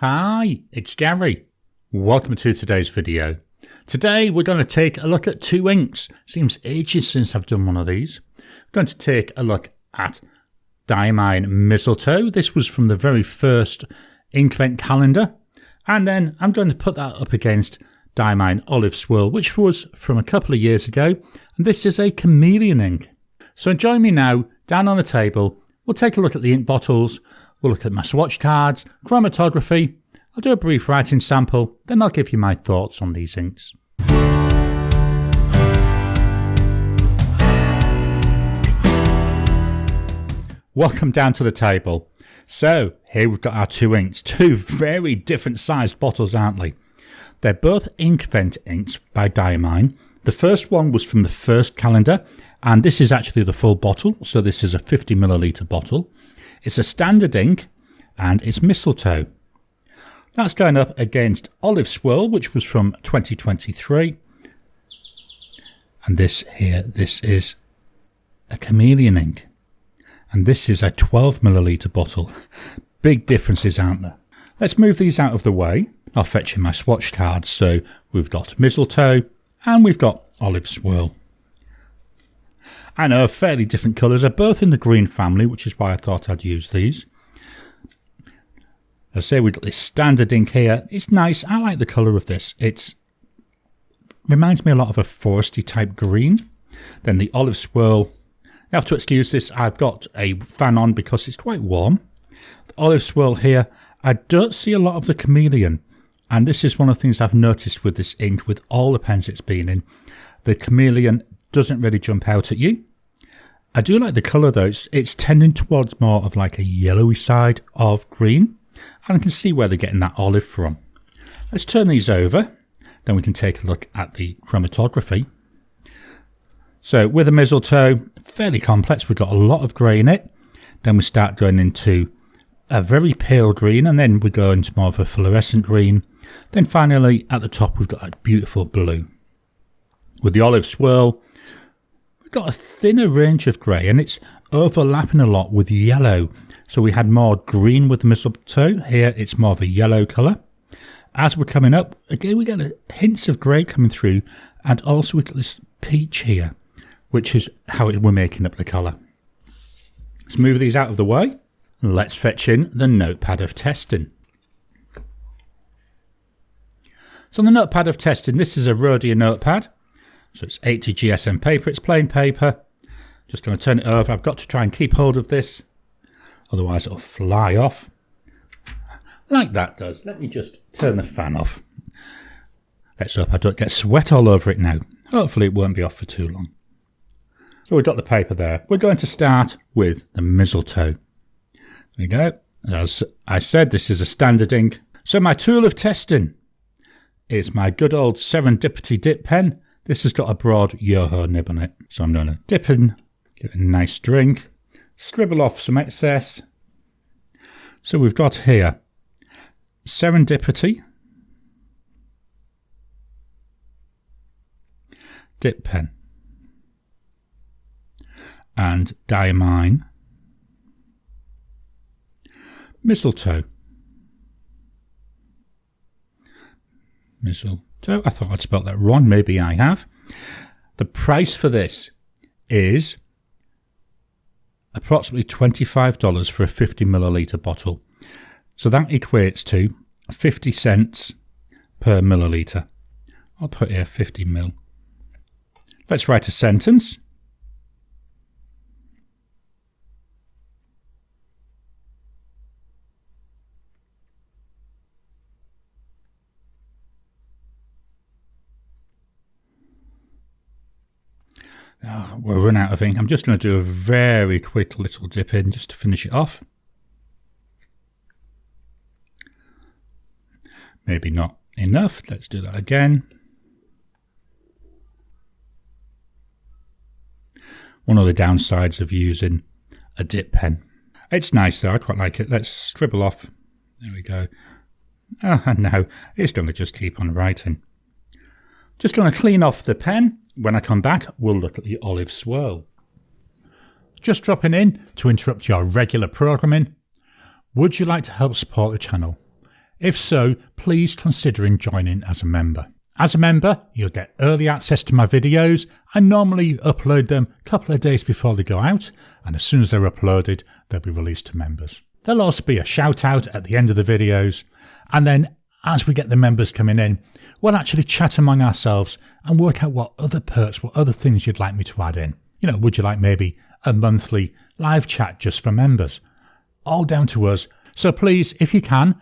Hi, it's Gary. Welcome to today's video. Today we're going to take a look at two inks. Seems ages since I've done one of these. I'm going to take a look at Diamine Mistletoe. This was from the very first Inkvent calendar. And then I'm going to put that up against Diamine Olive Swirl, which was from a couple of years ago. And this is a chameleon ink. So join me now down on the table. We'll take a look at the ink bottles. We'll look at my swatch cards, chromatography. I'll do a brief writing sample, then I'll give you my thoughts on these inks. Welcome down to the table. So here we've got our two inks, two very different sized bottles, aren't they? They're both Inkvent inks by Diamine. The first one was from the first calendar, and this is actually the full bottle. So this is a 50 milliliter bottle. It's a standard ink, and it's Mistletoe. That's going up against Olive Swirl, which was from 2023. And this is a chameleon ink. And this is a 12 milliliter bottle. Big differences, aren't there? Let's move these out of the way. I'll fetch in my swatch cards. So we've got Mistletoe and we've got Olive Swirl. I know, fairly different colours. They're both in the green family, which is why I thought I'd use these. As I say, we've got this standard ink here. It's nice. I like the colour of this. It reminds me a lot of a foresty type green. Then the Olive Swirl. You have to excuse this. I've got a fan on because it's quite warm. The Olive Swirl here. I don't see a lot of the chameleon. And this is one of the things I've noticed with this ink, with all the pens it's been in. The chameleon doesn't really jump out at you. I do like the colour though. It's tending towards more of like a yellowy side of green. And I can see where they're getting that olive from. Let's turn these over. Then we can take a look at the chromatography. So with the Mistletoe, fairly complex. We've got a lot of grey in it. Then we start going into a very pale green. And then we go into more of a fluorescent green. Then finally at the top we've got that beautiful blue. With the Olive Swirl, we've got a thinner range of grey. And it's overlapping a lot with yellow. So we had more green with the Mistletoe. Here it's more of a yellow colour. As we're coming up, again we get hints of grey coming through. And also we've got this peach here, which is how we're making up the colour. Let's move these out of the way. Let's fetch in the notepad of testing. So the notepad of testing, this is a Rhodia notepad. So it's 80 GSM paper, it's plain paper. Just going to turn it over. I've got to try and keep hold of this. Otherwise it'll fly off. Like that does. Let me just turn the fan off. Let's hope I don't get sweat all over it now. Hopefully it won't be off for too long. So we've got the paper there. We're going to start with the Mistletoe. There we go. As I said, this is a standard ink. So my tool of testing is my good old Serendipity dip pen. This has got a broad Yoho nib on it. So I'm going to dip in, give it a nice drink. Scribble off some excess. So we've got here Serendipity dip pen and Diamine Mistletoe. Mistletoe. I thought I'd spelled that wrong. Maybe I have. The price for this is approximately $25 for a 50 milliliter bottle. So that equates to 50 cents per milliliter. I'll put here 50 mil. Let's write a sentence. Oh, we'll run out of ink. I'm just going to do a very quick little dip in just to finish it off. Maybe not enough. Let's do that again. One of the downsides of using a dip pen. It's nice though. I quite like it. Let's scribble off. There we go. Oh, and now it's going to just keep on writing. Just going to clean off the pen. When I come back, we'll look at the Olive Swirl. Just dropping in to interrupt your regular programming. Would you like to help support the channel? If so, please consider joining as a member. As a member, you'll get early access to my videos. I normally upload them a couple of days before they go out, and as soon as they're uploaded, they'll be released to members. There'll also be a shout out at the end of the videos, and then as we get the members coming in, we'll actually chat among ourselves and work out what other perks, what other things you'd like me to add in. You know, would you like maybe a monthly live chat just for members? All down to us. So please, if you can,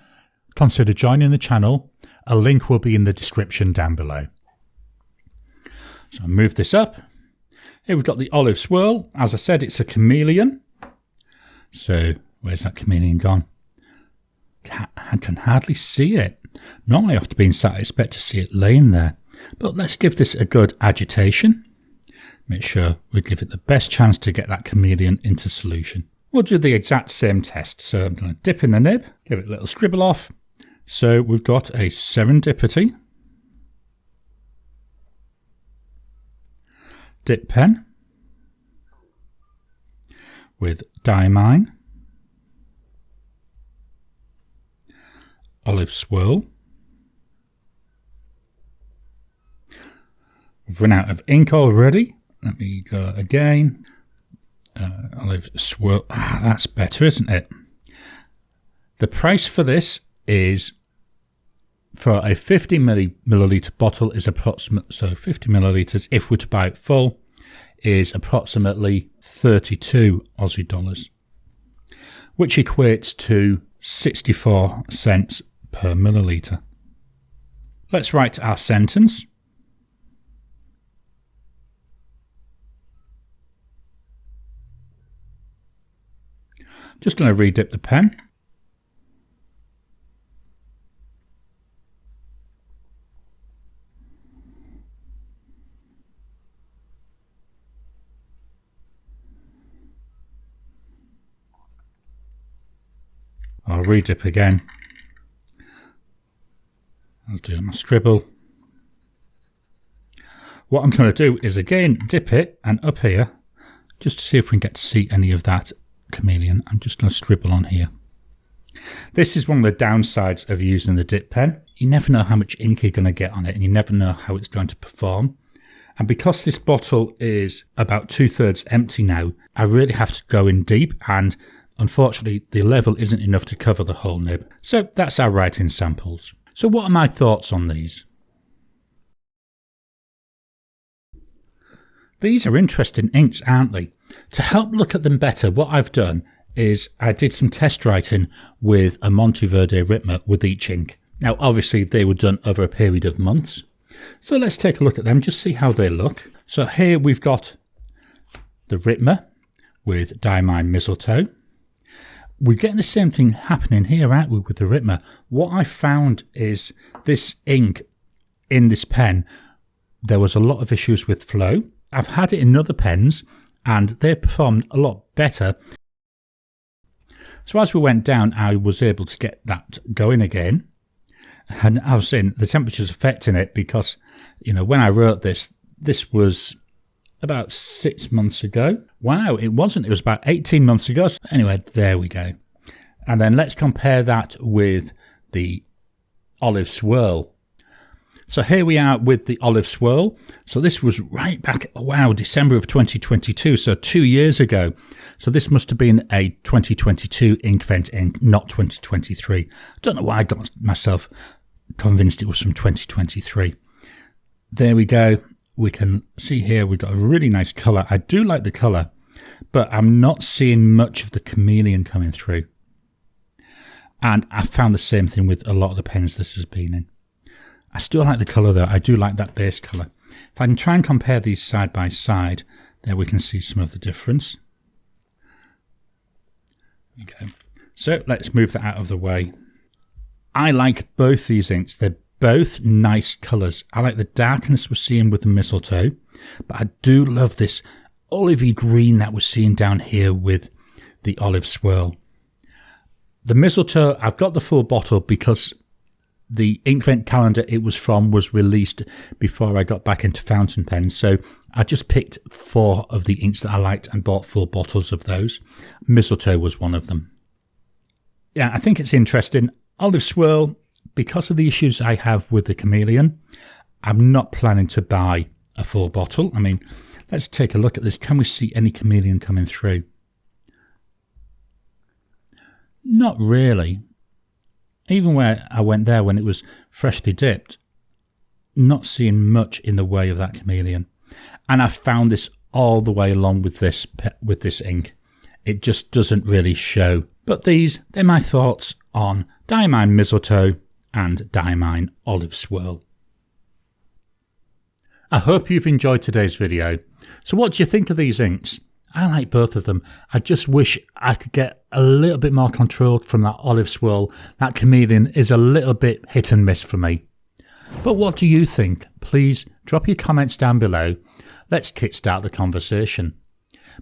consider joining the channel. A link will be in the description down below. So I'll move this up. Here we've got the olive swirl. As I said, it's a chameleon. So where's that chameleon gone? I can hardly see it. Normally after being sat, I expect to see it laying there. But let's give this a good agitation. Make sure we give it the best chance to get that chameleon into solution. We'll do the exact same test. So I'm going to dip in the nib, give it a little scribble off. So we've got a serendipity dip pen with Diamine, olive swirl. We've run out of ink already. Let me go again. Olive swirl. That's better, isn't it? The price for this is, for a 50 milliliter bottle, is approximate. So 50 milliliters, if we're to buy it full, is approximately 32 Aussie dollars, which equates to 64 cents per milliliter. Let's write our sentence. Just going to redip the pen. I'll redip again. I'll do my scribble. What I'm going to do is again dip it and up here, just to see if we can get to see any of that chameleon. I'm just going to scribble on here. This is one of the downsides of using the dip pen. You never know how much ink you're going to get on it, and you never know how it's going to perform. And because this bottle is about 2/3 empty now, I really have to go in deep, and unfortunately the level isn't enough to cover the whole nib. So that's our writing samples. So what are my thoughts on these? These are interesting inks, aren't they? To help look at them better, what I've done is I did some test writing with a Monteverde Ritmer with each ink. Now obviously they were done over a period of months. So let's take a look at them, just see how they look. So here we've got the Ritmer with Diamine Mistletoe. We're getting the same thing happening here, aren't we, with the Ritmer? What I found is this ink in this pen, there was a lot of issues with flow. I've had it in other pens and they've performed a lot better. So as we went down, I was able to get that going again. And I was saying the temperature's affecting it because, you know, when I wrote this, this was about 6 months ago. Wow, it wasn't. It was about 18 months ago. Anyway, there we go. And then let's compare that with the olive swirl. So here we are with the olive swirl. So this was right back, wow, December of 2022. So 2 years ago. So this must have been a 2022 Inkvent ink, not 2023. I don't know why I got myself convinced it was from 2023. There we go. We can see here we've got a really nice colour. I do like the colour, but I'm not seeing much of the chameleon coming through. And I found the same thing with a lot of the pens this has been in. I still like the colour though. I do like that base colour. If I can try and compare these side by side, there we can see some of the difference. There we go. So let's move that out of the way. I like both these inks. They're both nice colours. I like the darkness we're seeing with the mistletoe, but I do love this olivey green that we're seeing down here with the olive swirl. The mistletoe, I've got the full bottle because the Inkvent calendar it was from was released before I got back into fountain pens. So I just picked 4 of the inks that I liked and bought full bottles of those. Mistletoe was one of them. Yeah, I think it's interesting. Olive swirl, because of the issues I have with the chameleon, I'm not planning to buy a full bottle. I mean, let's take a look at this. Can we see any chameleon coming through? Not really. Even where I went there when it was freshly dipped, not seeing much in the way of that chameleon. And I found this all the way along with this ink. It just doesn't really show. But they're my thoughts on Diamine Mistletoe and Diamine Olive Swirl. I hope you've enjoyed today's video. So what do you think of these inks? I like both of them. I just wish I could get a little bit more control from that Olive Swirl. That chameleon is a little bit hit and miss for me. But what do you think? Please drop your comments down below. Let's kickstart the conversation.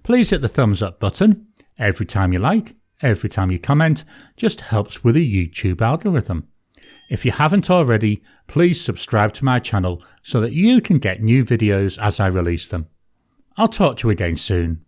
Please hit the thumbs up button. Every time you like, every time you comment, just helps with the YouTube algorithm. If you haven't already, please subscribe to my channel so that you can get new videos as I release them. I'll talk to you again soon.